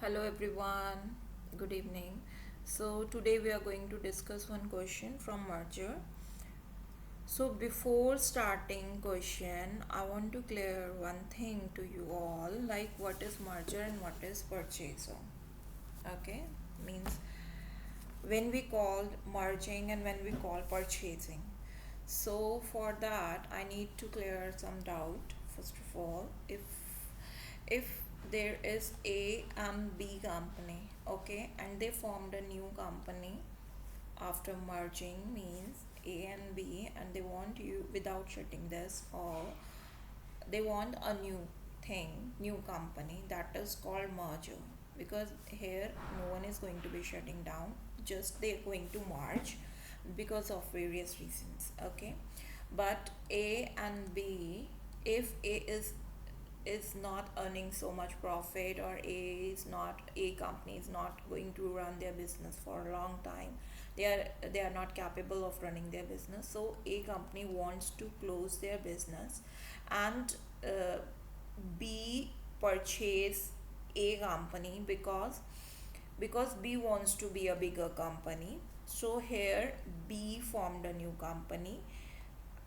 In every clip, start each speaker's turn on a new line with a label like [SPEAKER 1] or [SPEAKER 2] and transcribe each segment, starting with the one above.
[SPEAKER 1] Hello everyone, good evening. So today we are going to discuss one question from merger. So before starting question, I want to clear one thing to you all, like what is merger and what is purchase. Okay, means when we call merging and when we call purchasing. So for that I need to clear some doubt. First of all, if there is A and B company, okay, and they formed a new company after merging, means A and B, and they want you without shutting this, or they want a new thing, new company, that is called merger. Because here no one is going to be shutting down, just they're going to merge because of various reasons, okay. But A and B, if A is not earning so much profit, or A company is not going to run their business for a long time, they are not capable of running their business, so A company wants to close their business, and uh, B purchase A company, because B wants to be a bigger company. So here B formed a new company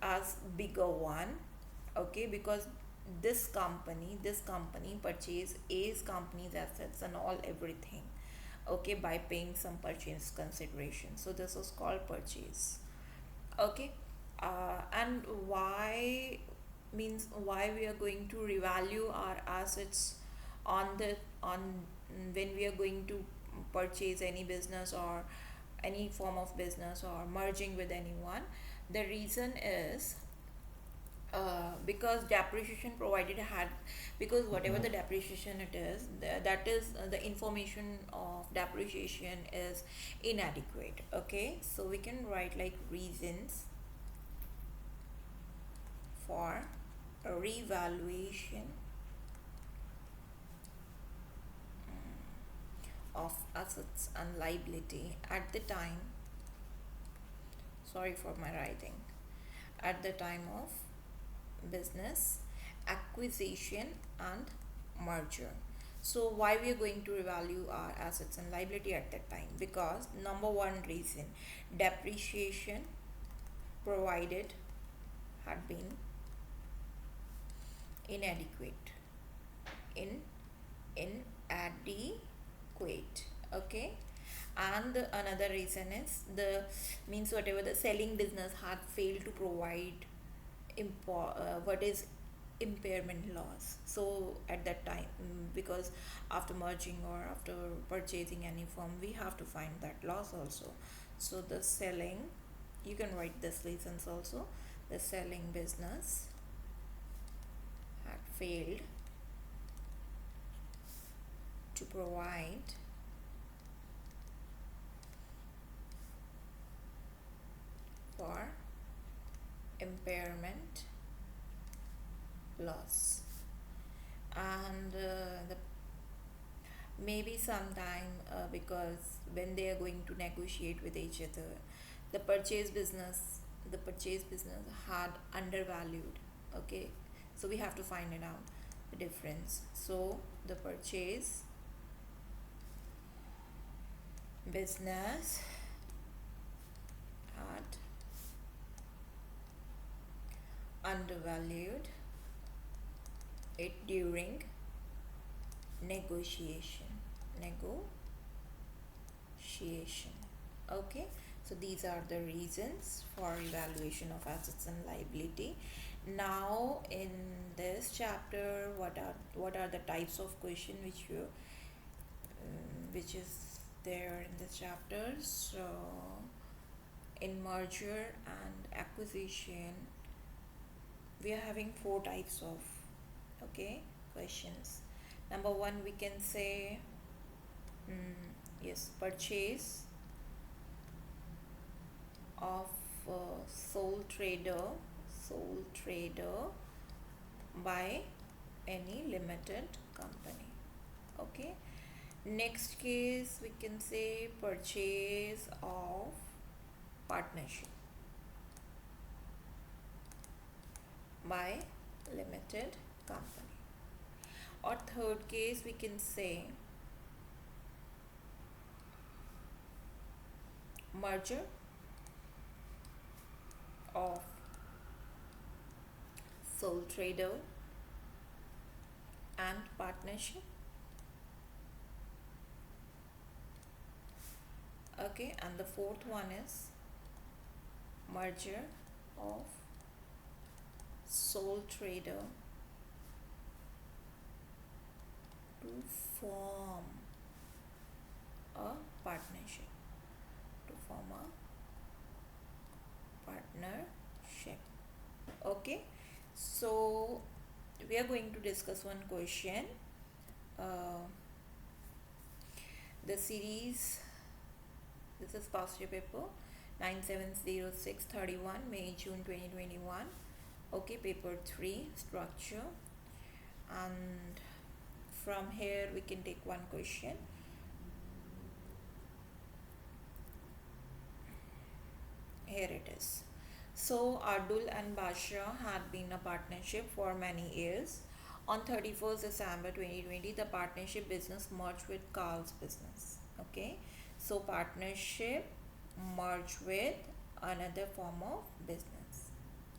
[SPEAKER 1] as bigger one, okay, because this company purchase A's company's assets and all everything, okay, by paying some purchase consideration. So this is called purchase, okay. And why we are going to revalue our assets on when we are going to purchase any business or any form of business or merging with anyone. The reason is because depreciation provided had, because whatever the depreciation it is, that is the information of depreciation is inadequate, okay. So we can write like reasons for a revaluation of assets and liability at the time, sorry for my writing, at the time of business acquisition and merger. So why we are going to revalue our assets and liability at that time? Because number one reason, depreciation provided had been inadequate, in inadequate, okay. And another reason is the, means whatever the selling business had failed to provide what is impairment loss. So at that time, because after merging or after purchasing any firm, we have to find that loss also. So the selling, you can write this reasons also, the selling business had failed to provide for impairment loss. And the maybe sometime, because when they are going to negotiate with each other, the purchase business had undervalued, okay. So we have to find it out, the difference. So the purchase business had undervalued it during negotiation negotiation, okay. So these are the reasons for evaluation of assets and liability. Now in this chapter, what are the types of question which is there in this chapter. So in merger and acquisition, we are having four types of, okay, questions. Number one, we can say, yes, purchase of sole trader by any limited company, okay. Next case, we can say purchase of partnership by limited company. Or third case, we can say merger of sole trader and partnership. Okay, and the fourth one is merger of sole trader to form a partnership, to form a partnership. Okay, so we are going to discuss one question. uh, the series, this is past year paper 970631 May June 2021. Okay, paper 3 structure, and from here we can take one question. Here it is. So Ardul and Basha had been a partnership for many years. On 31st December 2020, the partnership business merged with Carl's business. Okay, so partnership merged with another form of business.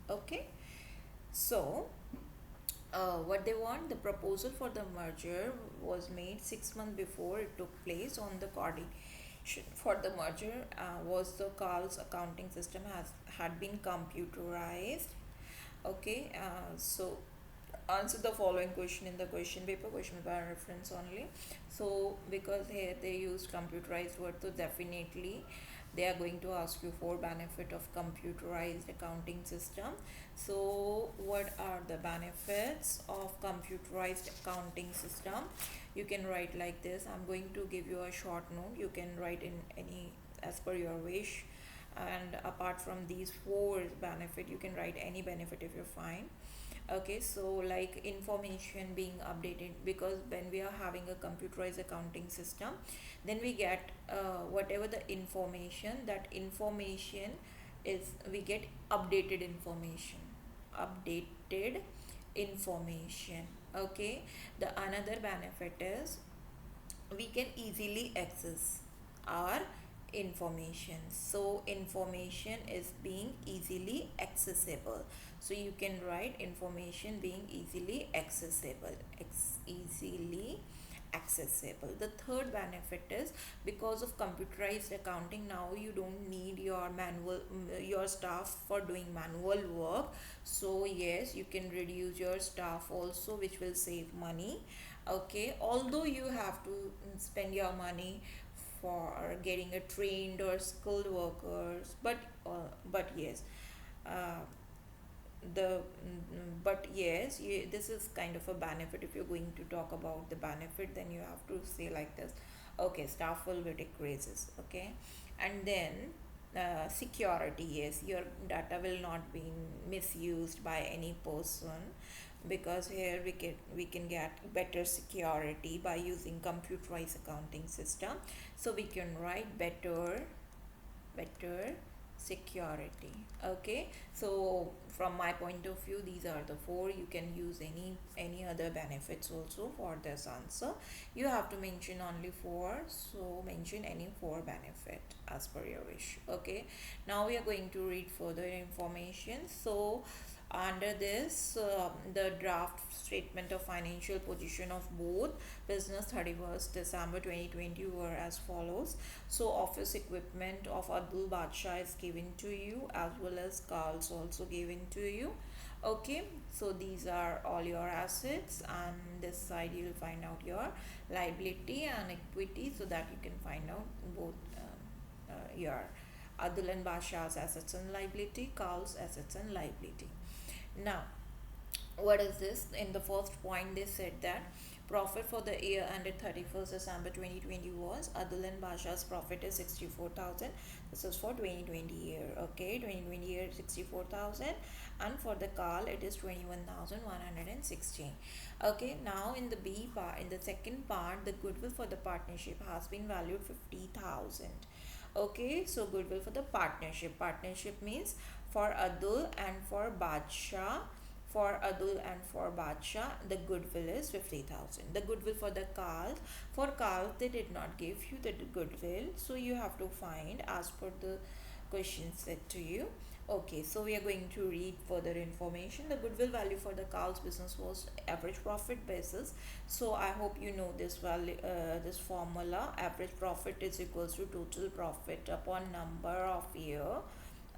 [SPEAKER 1] Okay, so what they want, the proposal for the merger was made 6 months before it took place. On the coordination for the merger was the Carl's accounting system has had been computerized. Okay, so answer the following question in the question paper, question by reference only. So because here they used computerized word, so definitely they are going to ask you for benefit of computerized accounting system. So what are the benefits of computerized accounting system? You can write like this. I'm going to give you a short note, you can write in any as per your wish. And apart from these four benefit, you can write any benefit if you find. Okay, so like information being updated, because when we are having a computerized accounting system, then we get whatever the information, that information is, we get updated information, updated information. Okay, the another benefit is we can easily access our information. So information is being easily accessible, so you can write information being easily accessible, easily accessible. The third benefit is because of computerized accounting, now you don't need your manual your staff for doing manual work. So yes, you can reduce your staff also, which will save money. Okay, although you have to spend your money for getting a trained or skilled workers, but yes, uh, but yes, this is kind of a benefit. If you're going to talk about the benefit, then you have to say like this. Okay, staff will be decreases. Okay, and then security, yes, your data will not be misused by any person, because here we can get better security by using computerized accounting system. So we can write better security. Okay, so from my point of view, these are the four. You can use any other benefits also for this answer. You have to mention only four, so mention any four benefit as per your wish. Okay, now we are going to read further information. So under this, the draft statement of financial position of both business 31st December 2020 were as follows. So office equipment of Abdul Badshah is given to you, as well as Carl's also given to you. Okay, so these are all your assets, and this side you will find out your liability and equity, so that you can find out both your Adil and Bashah's assets and liability, Carl's assets and liability. Now, what is this? In the first point, they said that profit for the year ended 31st December 2020 was Adil and Bashah's profit is 64,000. This is for 2020 year. Okay, 2020 year 64,000, and for the Carl it is 21,116. Okay, now in the B part, in the second part, the goodwill for the partnership has been valued 50,000. Okay, so goodwill for the partnership. Partnership means for Adul and for Badshah, For Adul and for Badshah, the goodwill is 50,000. The goodwill for the Carls. For Carls, they did not give you the goodwill, so you have to find as per the question set to you. Okay, so we are going to read further information. The goodwill value for the Carl's business was average profit basis. So I hope you know this value, this formula. Average profit is equals to total profit upon number of year.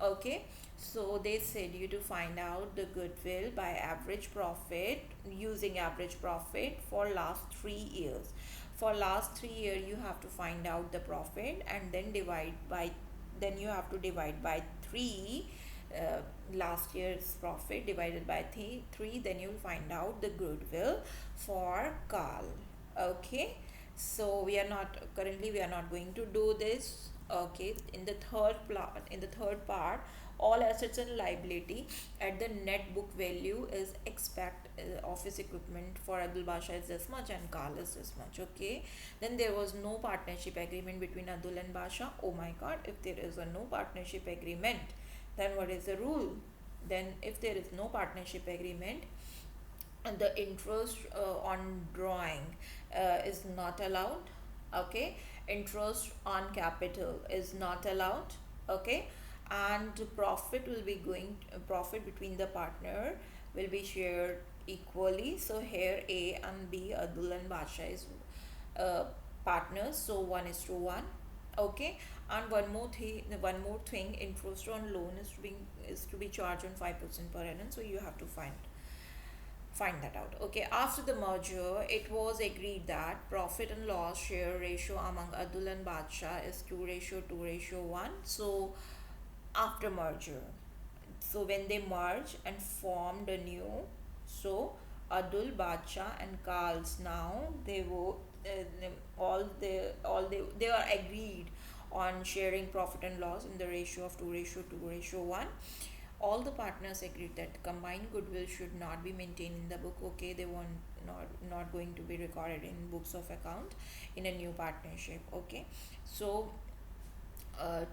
[SPEAKER 1] Okay, so they said you to find out the goodwill by average profit using average profit for last 3 years. For last 3 years you have to find out the profit and then divide by, then you have to divide by 3, last year's profit divided by 3, then you'll find out the goodwill for Carl. Okay, so we are not currently, we are not going to do this. Okay, in the third part, all assets and liability at the net book value is expect, office equipment for Adul Basha is this much and Carl is this much. Okay, then there was no partnership agreement between Adul and Basha. Oh my god, if there is a no partnership agreement, then what is the rule? Then if there is no partnership agreement, and the interest on drawing is not allowed. Okay, interest on capital is not allowed. Okay, and profit will be going, profit between the partner will be shared equally. So here A and B, Adul and Basha is uh, partners, so 1:1. Okay, and one more thing, interest on loan is to be charged on 5% per annum, so you have to find that out. Okay, after the merger it was agreed that profit and loss share ratio among Adul and Badshah is 2:2:1. So after merger, so when they merged and formed a new, so Adul, Badshah and Carls, now they were they are agreed on sharing profit and loss in the ratio of 2:2:1. All the partners agreed that combined goodwill should not be maintained in the book. Okay, they want not going to be recorded in books of account in a new partnership. Okay, so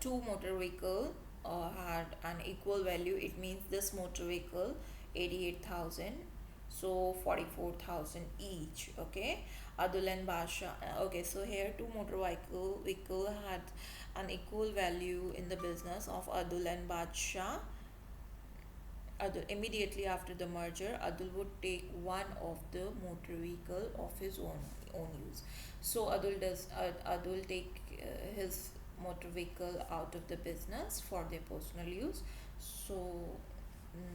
[SPEAKER 1] two motor vehicle had an equal value. It means this motor vehicle 88,000, so 44,000 each. Okay, Adul and Basha. Okay, so here two motor vehicle had an equal value in the business of Adul and Badshah. Adul, immediately after the merger, Adul would take one of the motor vehicle of his own use. So Adul take his motor vehicle out of the business for their personal use. So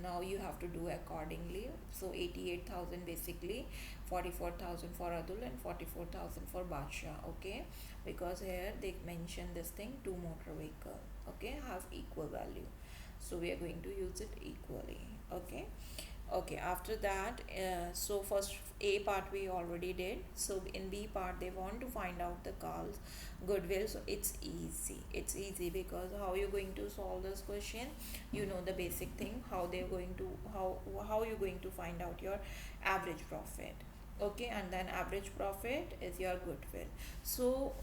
[SPEAKER 1] now you have to do accordingly. So 88,000 basically, 44,000 for Adul and 44,000 for Basha. Okay, because here they mention this thing, two motor vehicle. Okay, have equal value, so we are going to use it equally. Okay, okay, after that, so first A part we already did. So in B part they want to find out the Carl's goodwill. So it's easy because how you're going to solve this question, you know the basic thing, how they're going to, how you're going to find out your average profit. Okay, and then average profit is your goodwill. So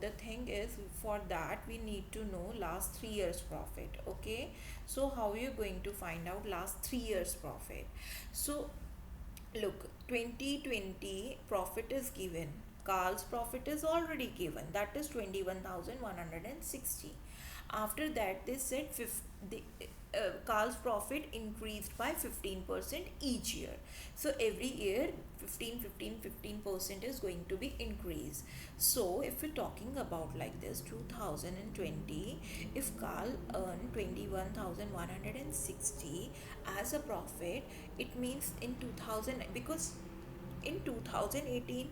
[SPEAKER 1] the thing is, for that we need to know last 3 years profit. Okay, so how are you going to find out last 3 years profit? So look, 2020 profit is given, Carl's profit is already given, that is 21,160. After that they said Carl's profit increased by 15% each year. So every year 15% is going to be increased. So if we're talking about like this, 2020, if Carl earned 21,160 as a profit, it means in 2000, because in 2018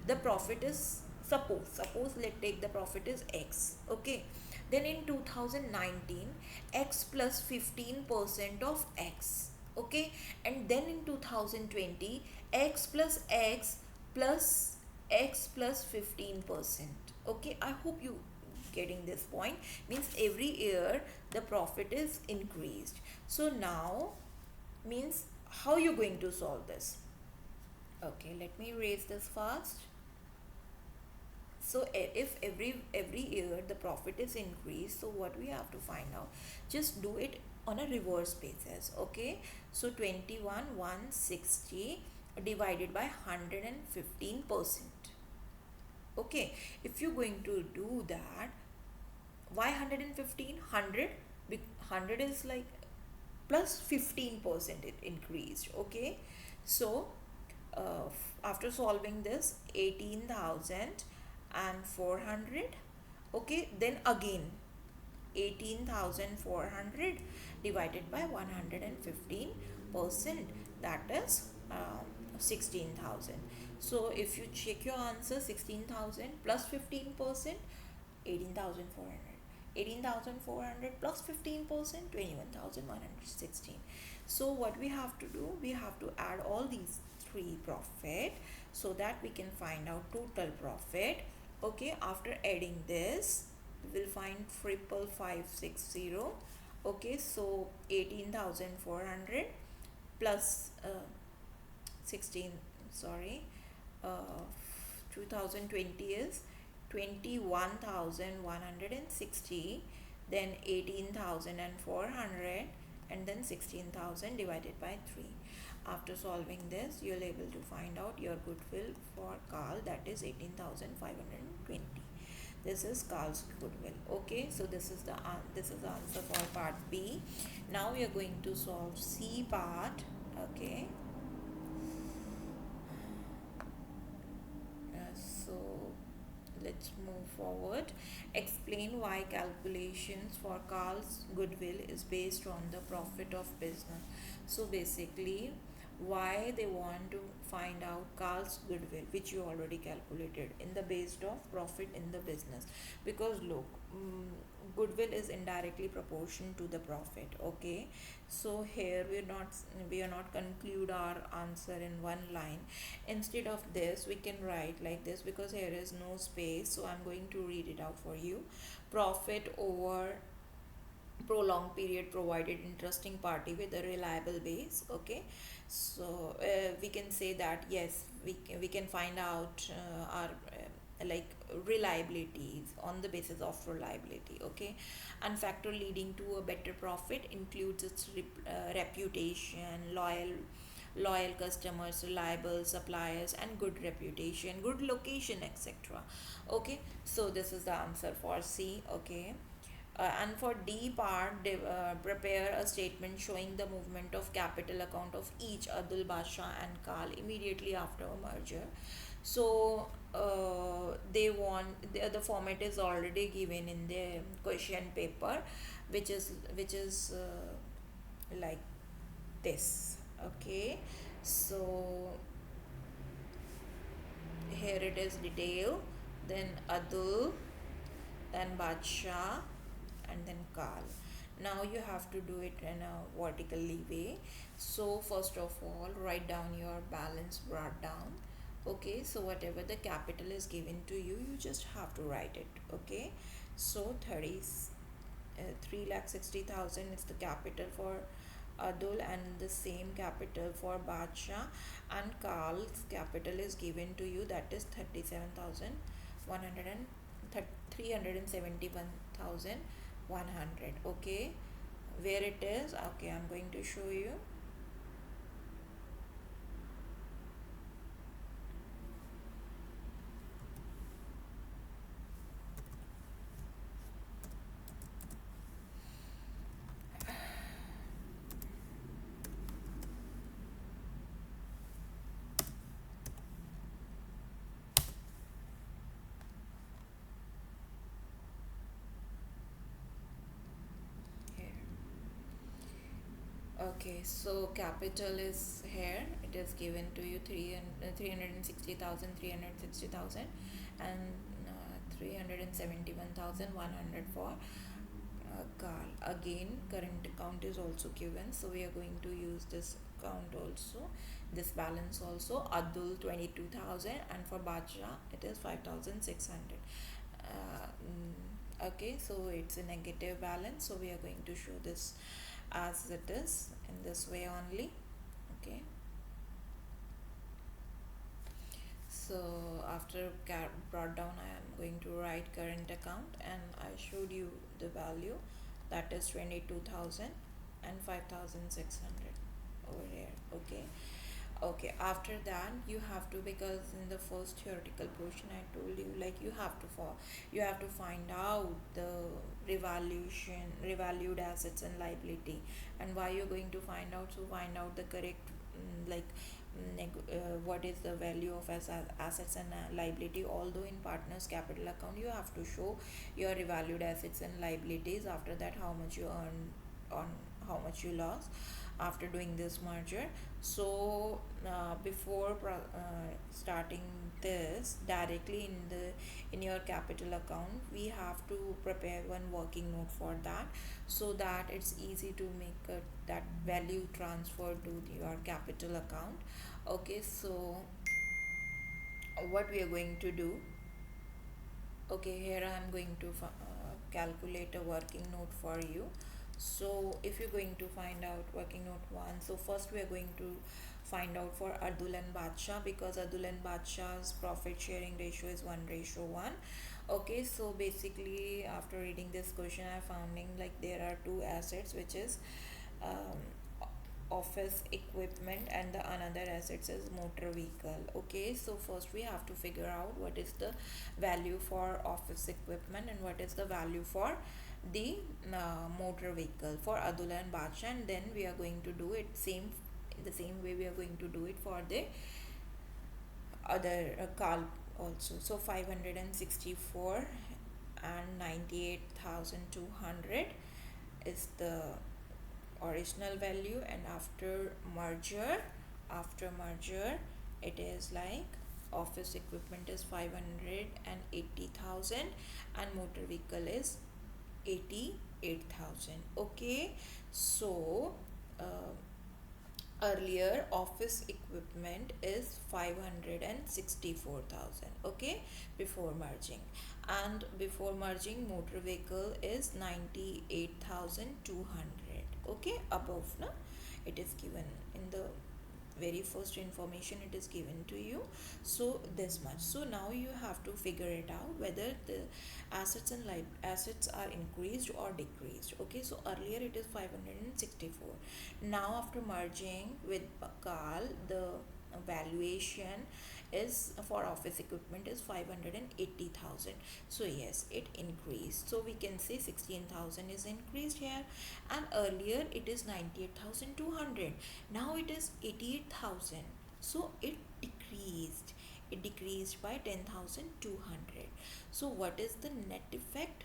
[SPEAKER 1] the profit is, suppose let's take the profit is X. Okay, then in 2019 X plus 15% of X. Okay, and then in 2020 X plus X plus X plus 15%. Okay, I hope you getting this point. Means every year the profit is increased. So now means how you going to solve this? Okay, let me raise this fast. So if every year the profit is increased, so what we have to find out, just do it on a reverse basis. Okay, so 21,160 divided by 115%. Okay, if you're going to do that, why 115? 100 is like plus 15% it increased. Okay, so after solving this, 18,400. Okay, then again 18,400 divided by 115%, that is 16,000. So if you check your answer, 16,000 plus 15%, 18,400. 18,400 plus 15%, 21,116. So what we have to do, we have to add all these three profit so that we can find out total profit. Okay, after adding this, we will find 55560. Okay, so 18,400 plus 16, sorry, uh, 2020 is 21,160, then 18,400, and then 16,000 divided by 3. After solving this, you'll able to find out your goodwill for Carl, that is 18,520. This is Carl's goodwill. Okay, so this is the answer for part B. Now we are going to solve C part. Okay, so let's move forward. Explain why calculations for Carl's goodwill is based on the profit of business. So basically, why they want to find out Carl's goodwill, which you already calculated in the based of profit in the business, because look, goodwill is indirectly proportion to the profit. Okay, so here we are not conclude our answer in one line. Instead of this, we can write like this, because here is no space, so I'm going to read it out for you. Profit over prolonged period provided interesting party with a reliable base. Okay, so we can say that yes, we can find out our like reliabilities on the basis of reliability. Okay, and factor leading to a better profit includes its reputation, loyal customers, reliable suppliers, and good reputation, good location, etc. Okay, so this is the answer for C. Okay, and for D part, prepare a statement showing the movement of capital account of each Abdul Basha and Carl immediately after a merger. So they want the format is already given in the question paper, which is like this. Okay, so here it is detail, then Adul, then Badsha, and then Carl. Now you have to do it in a vertically way. So first of all, write down your balance brought down. Okay, so whatever the capital is given to you, you just have to write it. Okay, so 3,60,000 is the capital for Adul, and the same capital for Badsha, and Carl's capital is given to you, that is 37,100 and 371,100. Okay, where it is, okay, I'm going to show you. Here. Okay, so capital is here. It is given to you 360,000, and 371,100 for Carl. Again, current account is also given, so we are going to use this account also, this balance also. Adul 22,000, and for Bacha it is 5,600. Okay, so it's a negative balance, so we are going to show this as it is in this way only. Okay, so after brought down, I am going to write current account, and I showed you the value, that is 22,000, and 5,600 over here. Okay. Okay, after that you have to, because in the first theoretical portion I told you, like you have to you have to find out the revalued assets and liability. And why you're going to find out? So find out the correct, what is the value of assets and liability. Although in partners capital account you have to show your revalued assets and liabilities, after that how much you earn on how much you lost after doing this merger. So before starting this directly in your capital account, we have to prepare one working note for that, so that it's easy to make that value transfer to your capital account. Okay, so what we are going to do, okay, here I am going to calculate a working note for you. So if you're going to find out working note 1, so first we are going to find out for Ardul and Badshah, because Ardul and Badshah's profit sharing ratio is 1:1. Okay, so basically after reading this question I founding like there are two assets, which is um, office equipment, and the another assets is motor vehicle. Okay, so first we have to figure out what is the value for office equipment and what is the value for the motor vehicle for Adul and Bacha, and then we are going to do it same in the same way we are going to do it for the other call also. So 564 and 98,200 is the original value, and after merger it is like office equipment is 580,000 and motor vehicle is 88,000. Okay, so earlier office equipment is 564,000, okay, before merging, and before merging motor vehicle is 98,200. Okay, above na, it is given in the very first information it is given to you, so this much. So now you have to figure it out whether the assets and assets are increased or decreased. Okay, so earlier it is 564. Now after merging with Bakal, the valuation is for office equipment is 580,000. So yes, it increased, so we can say 16,000 is increased here, and earlier it is 98,200, now it is 88,000, so it decreased by 10,200. So what is the net effect?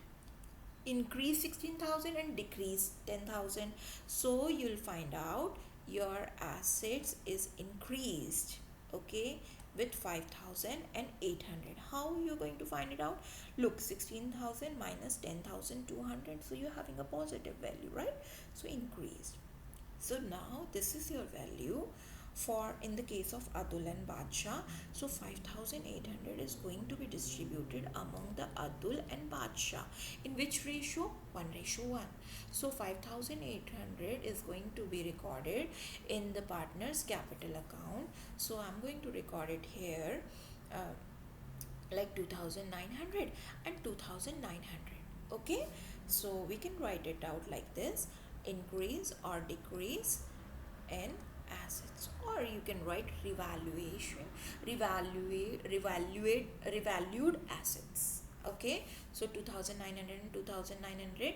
[SPEAKER 1] Increase 16,000 and decrease 10,000. So you'll find out your assets is increased, okay, with 5,800. How you're going to find it out? Look, 16,000 minus 10,200, so you're having a positive value, right? So increased. So now this is your value for in the case of Adul and Badshah. So 5,800 is going to be distributed among the Adul and Badshah. In which ratio? 1:1. So 5,800 is going to be recorded in the partner's capital account. So I'm going to record it here like 2,900 and 2,900. Okay, so we can write it out like this: increase or decrease in assets, or you can write revalued assets. Okay, so 2,900 and 2,900,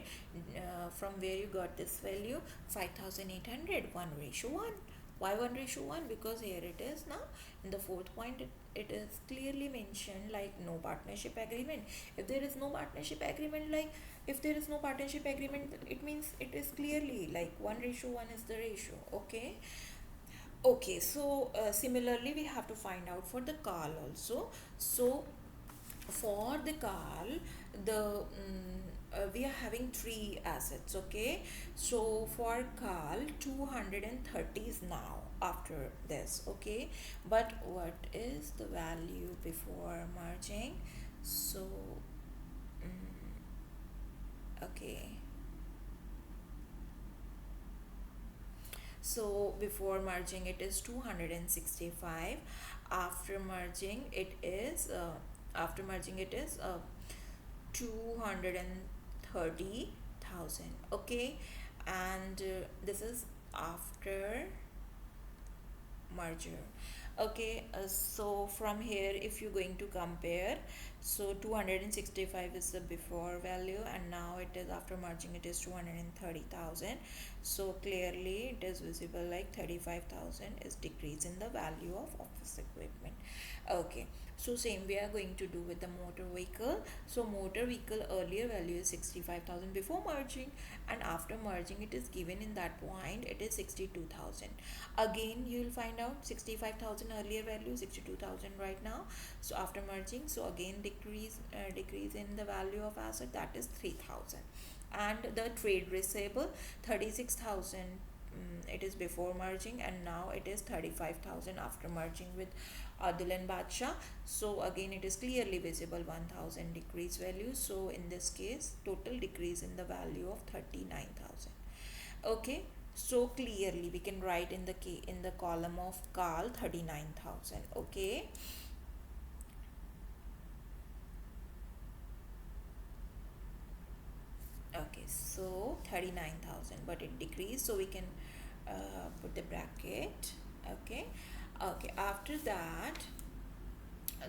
[SPEAKER 1] from where you got this value? 5,800, 1:1. Why 1:1? Because here it is now in the fourth point, it is clearly mentioned like no partnership agreement. If there is no partnership agreement, like if there is no partnership agreement, it means it is clearly like 1:1 is the ratio. Okay, okay, so similarly we have to find out for the call also. So for the call, the we are having three assets. Okay, so for call 230 is now after this. Okay, but what is the value before merging? So okay, so before merging it is 265, after merging it is 230,000. Okay, and this is after merger. Okay, so from here if you're going to compare, so 265 is the before value and now it is after merging it is 230,000. So clearly it is visible like 35,000 is decrease in the value of office equipment. Okay, so same we are going to do with the motor vehicle. So motor vehicle earlier value is 65,000 before merging, and after merging it is given in that point it is 62,000. Again you will find out 65,000 earlier value, 62,000 right now. So after merging, so again decrease in the value of asset, that is 3,000. And the trade receivable 36,000, it is before merging, and now it is 35,000 after merging with Adil and Badshah. So again it is clearly visible 1,000 decrease value. So in this case total decrease in the value of 39,000. Okay, so clearly we can write in the column of Carl 39,000. Okay, okay, so 39,000, but it decreased, so we can put the bracket. Okay, okay, after that,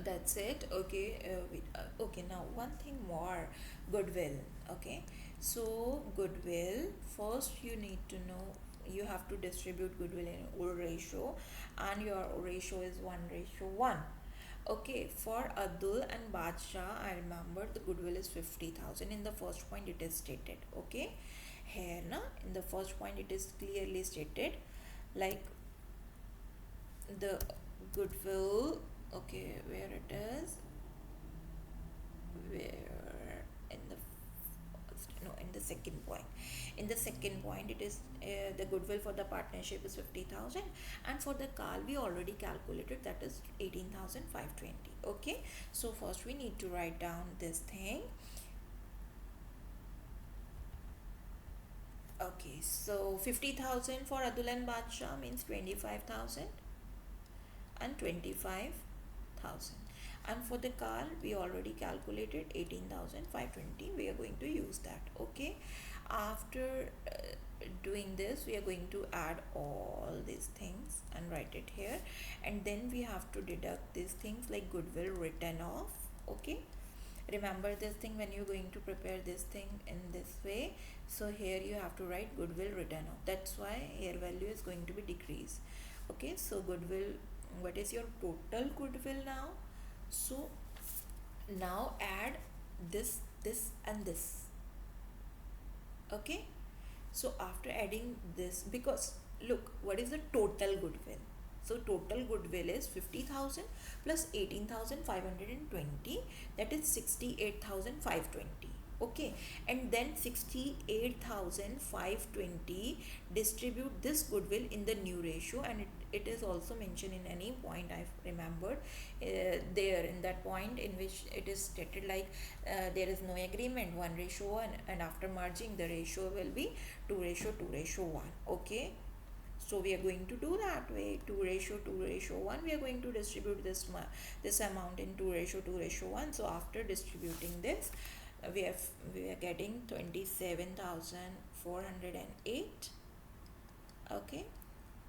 [SPEAKER 1] that's it. Okay, okay, now one thing more, goodwill. Okay, so goodwill, first you need to know, you have to distribute goodwill in O ratio, and your O ratio is 1:1. Okay, for Adul and Badshah, I remember the goodwill is 50,000. In the first point it is stated. Okay, here na, in the first point it is clearly stated like the goodwill. Okay, where it is, where in the first, no, in the second point, in the second point it is the goodwill for the partnership is 50,000, and for the car we already calculated, that is 18,520. Okay, so first we need to write down this thing. Okay, so 50,000 for Adul and Badshah means 25,000 and 25,000, and for the car we already calculated 18,520. We are going to use that. Okay, after doing this we are going to add all these things and write it here, and then we have to deduct these things like goodwill written off. Okay, remember this thing when you're going to prepare this thing in this way. So here you have to write goodwill written off, that's why here value is going to be decreased. Okay, so goodwill, what is your total goodwill now? So now add this and this. Okay, so after adding this, because look what is the total goodwill, so total goodwill is 50,000 plus 18,520, that is 68,520. Okay, and then 68,520 distribute this goodwill in the new ratio, and it is also mentioned in any point I've remembered there in that point in which it is stated like there is no agreement 1:1, and after merging the ratio will be 2:1. Okay, so we are going to do that way, 2:1. We are going to distribute this amount in 2:1. So after distributing this, we are getting 27,408. Okay,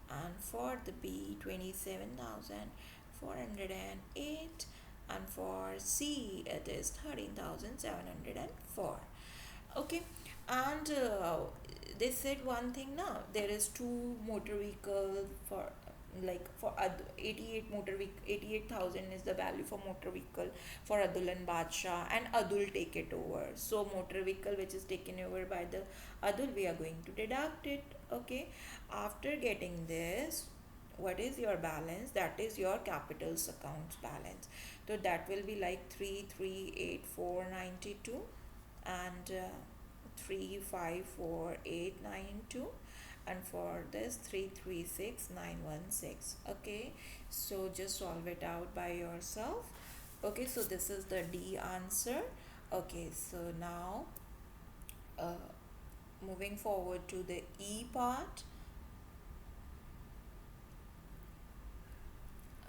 [SPEAKER 1] and for the B 27,408, and for C it is 13,704. Okay, and they said one thing now, there is two motor vehicle for like for 88,000 is the value for motor vehicle for Adul and Badshah, and Adul take it over. So motor vehicle which is taken over by the Adul, we are going to deduct it. Okay, after getting this, what is your balance? That is your capitals accounts balance. So that will be like 3,384,92 and 3,548,92, and for this 3,36,916. Okay, so just solve it out by yourself. Okay, so this is the D answer. Okay, so now moving forward to the E part.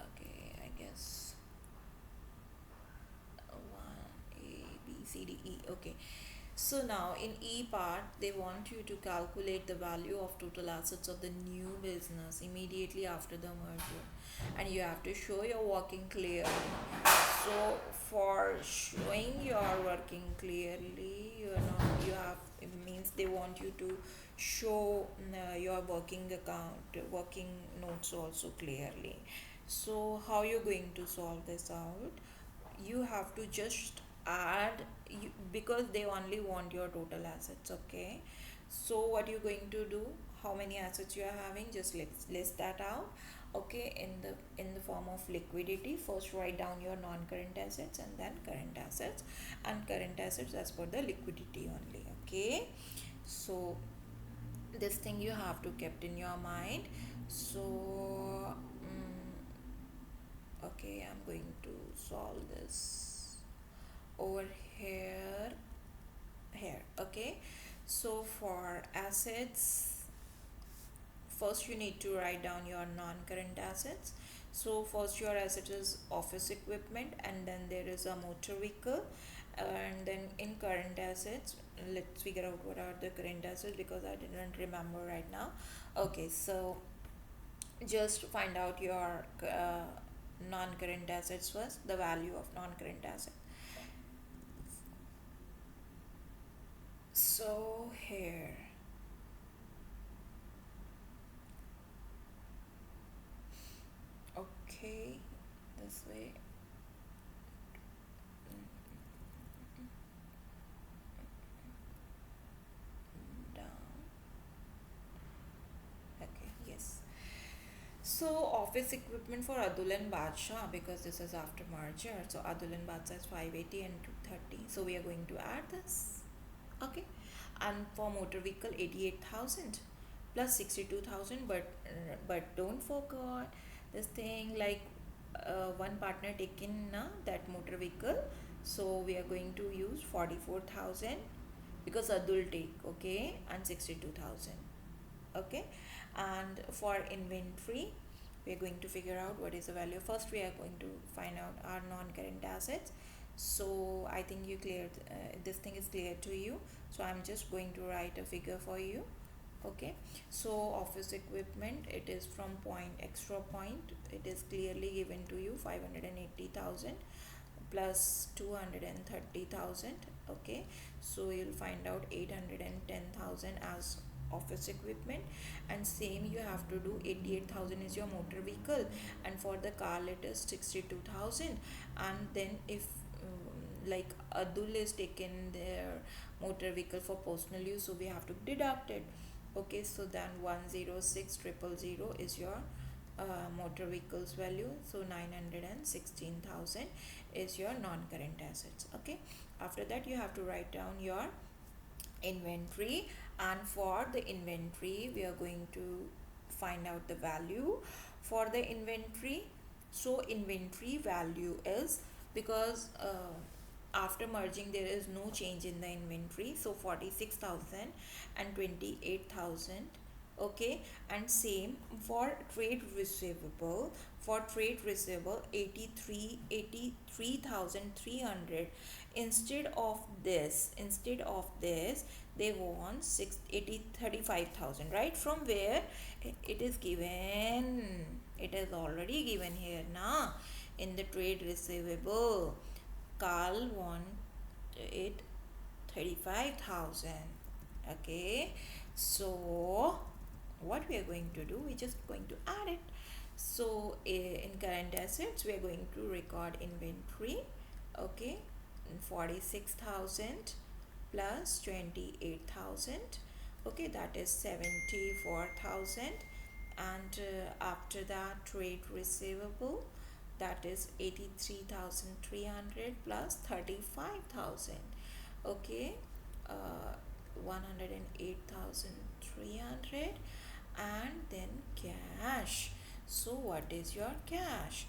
[SPEAKER 1] Okay, I guess 1 A B C D E. Okay, So now in E part, they want you to calculate the value of total assets of the new business immediately after the merger, and you have to show your working clearly. So for showing your working clearly, you have, it means they want you to show your working account, working notes also clearly. So how you're going to solve this out? You have to just add you, because they only want your total assets. Okay, so what you're going to do, how many assets you are having, just list that out. Okay, in the form of liquidity, first write down your non-current assets and then current assets, and current assets as per the liquidity only. Okay, so this thing you have to kept in your mind. So okay, I'm going to solve this over here. Okay, so for assets, first you need to write down your non-current assets. So first your asset is office equipment, and then there is a motor vehicle, and then in current assets, let's figure out what are the current assets because I didn't remember right now. Okay, so just find out your non-current assets first, the value of non-current asset. So here, okay, this way. Down. Okay, yes. So office equipment for Adul and Badshah, because this is after merger. So Adul and Badshah is 580 and 230. So we are going to add this. Okay. And for motor vehicle 88,000 plus 62,000, but don't forget this thing, like one partner taken that motor vehicle. So we are going to use 44,000 because Adul take, okay, and 62,000. Okay, and for inventory we are going to figure out what is the value. First we are going to find out our non-current assets. So I think you cleared this thing is clear to you, so I'm just going to write a figure for you. Okay, so office equipment, it is from point extra point, it is clearly given to you 580,000 plus 230,000. Okay, so you'll find out 810,000 as office equipment, and same you have to do. 88,000 is your motor vehicle, and for the car it is 62,000. And then if like Adul is taken their motor vehicle for personal use, so we have to deduct it. Okay, so then 106,000 is your motor vehicles value, so 916,000 is your non-current assets. Okay, after that you have to write down your inventory, and for the inventory we are going to find out the value for the inventory. So inventory value is, because after merging there is no change in the inventory, so 46,000 and 28,000. Okay, and same for trade receivable. For trade receivable 83,300. Instead of this they want 35,000, right? From where it is given, it is already given here now in the trade receivable. Carl want it 35,000. Okay, so what we are going to do, we're just going to add it. So in current assets we are going to record inventory. Okay, 46,000 plus 28,000. Okay, that is 74,000. And after that trade receivable, that is 83,300 plus 35,000. Okay, 108,300. And then cash. So what is your cash?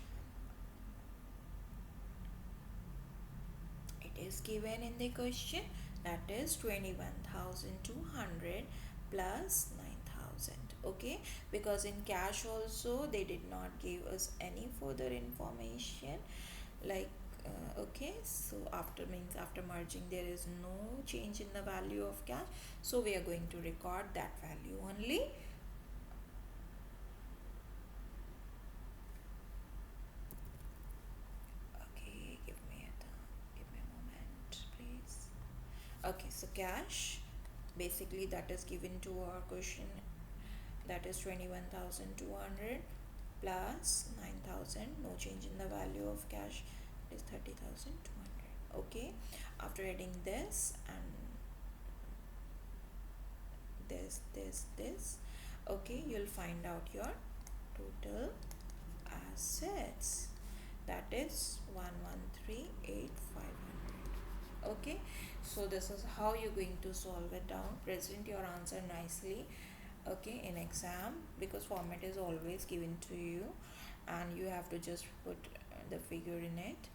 [SPEAKER 1] It is given in the question, that is 21,200 plus 9,000. Okay, because in cash also they did not give us any further information, like Okay, so after means after merging there is no change in the value of cash, so we are going to record that value only. Okay, give me a moment please. Okay, so cash basically that is given to our question, that is 21,200 plus 9,000, no change in the value of cash, it is 30,200. Okay, after adding this and this, okay, you'll find out your total assets, that is 113,850. Okay, so this is how you're going to solve it down. Present your answer nicely, okay, in exam, because format is always given to you and you have to just put the figure in it.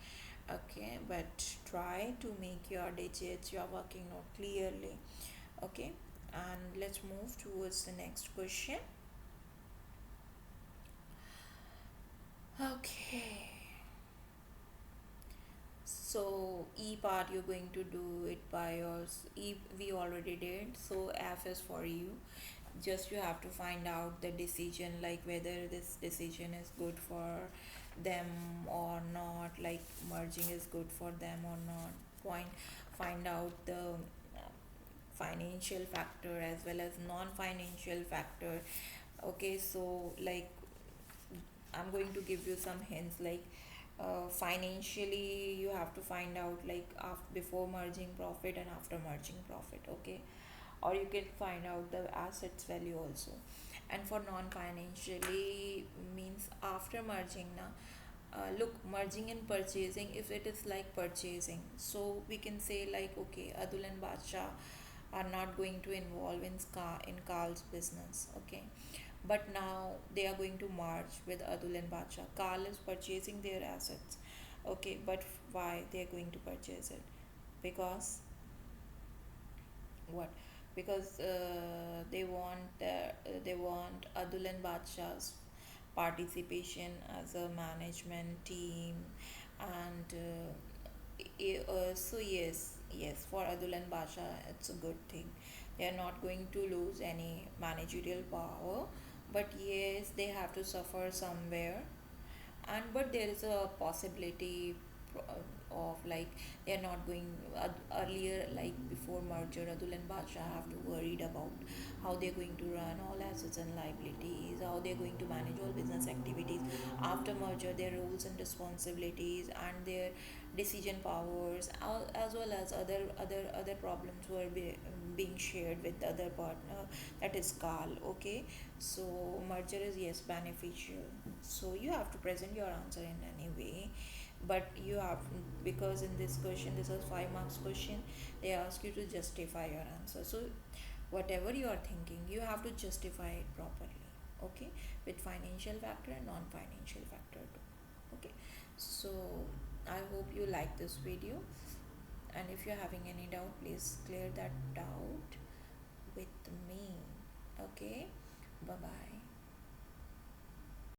[SPEAKER 1] Okay, but try to make your digits, your working note clearly. Okay, and let's move towards the next question. Okay, so E part you're going to do it by yours. E we already did, so F is for you. Just you have to find out the decision, like whether this decision is good for them or not, like merging is good for them or not. Find out the financial factor as well as non-financial factor. Okay, so like I'm going to give you some hints, like financially you have to find out like after, before merging profit and after merging profit. Okay, or you can find out the assets value also. And for non-financially means after merging now, look, merging and purchasing, if it is like purchasing, so we can say like, okay, Adul and Badsha are not going to involve in Carl's business. Okay, but now they are going to merge with Adul and Badsha. Carl is purchasing their assets. Okay, but why they are going to purchase it? Because what? Because they want Adul and Badshah's participation as a management team, and so yes, for Adul and Badshah it's a good thing. They are not going to lose any managerial power, but yes, they have to suffer somewhere. And but there is a possibility of like they're not going earlier, like before merger Adul and Badsha have to worried about how they're going to run all assets and liabilities, how they're going to manage all business activities. After merger, their roles and responsibilities and their decision powers, as well as other problems were being shared with the other partner, that is Carl. Okay, so merger is yes beneficial, so you have to present your answer in any way. But you have, because in this question, this is 5 marks question, they ask you to justify your answer. So whatever you are thinking, you have to justify it properly. Okay, with financial factor and non-financial factor too. Okay, so I hope you like this video, and if you're having any doubt, please clear that doubt with me. Okay, bye bye.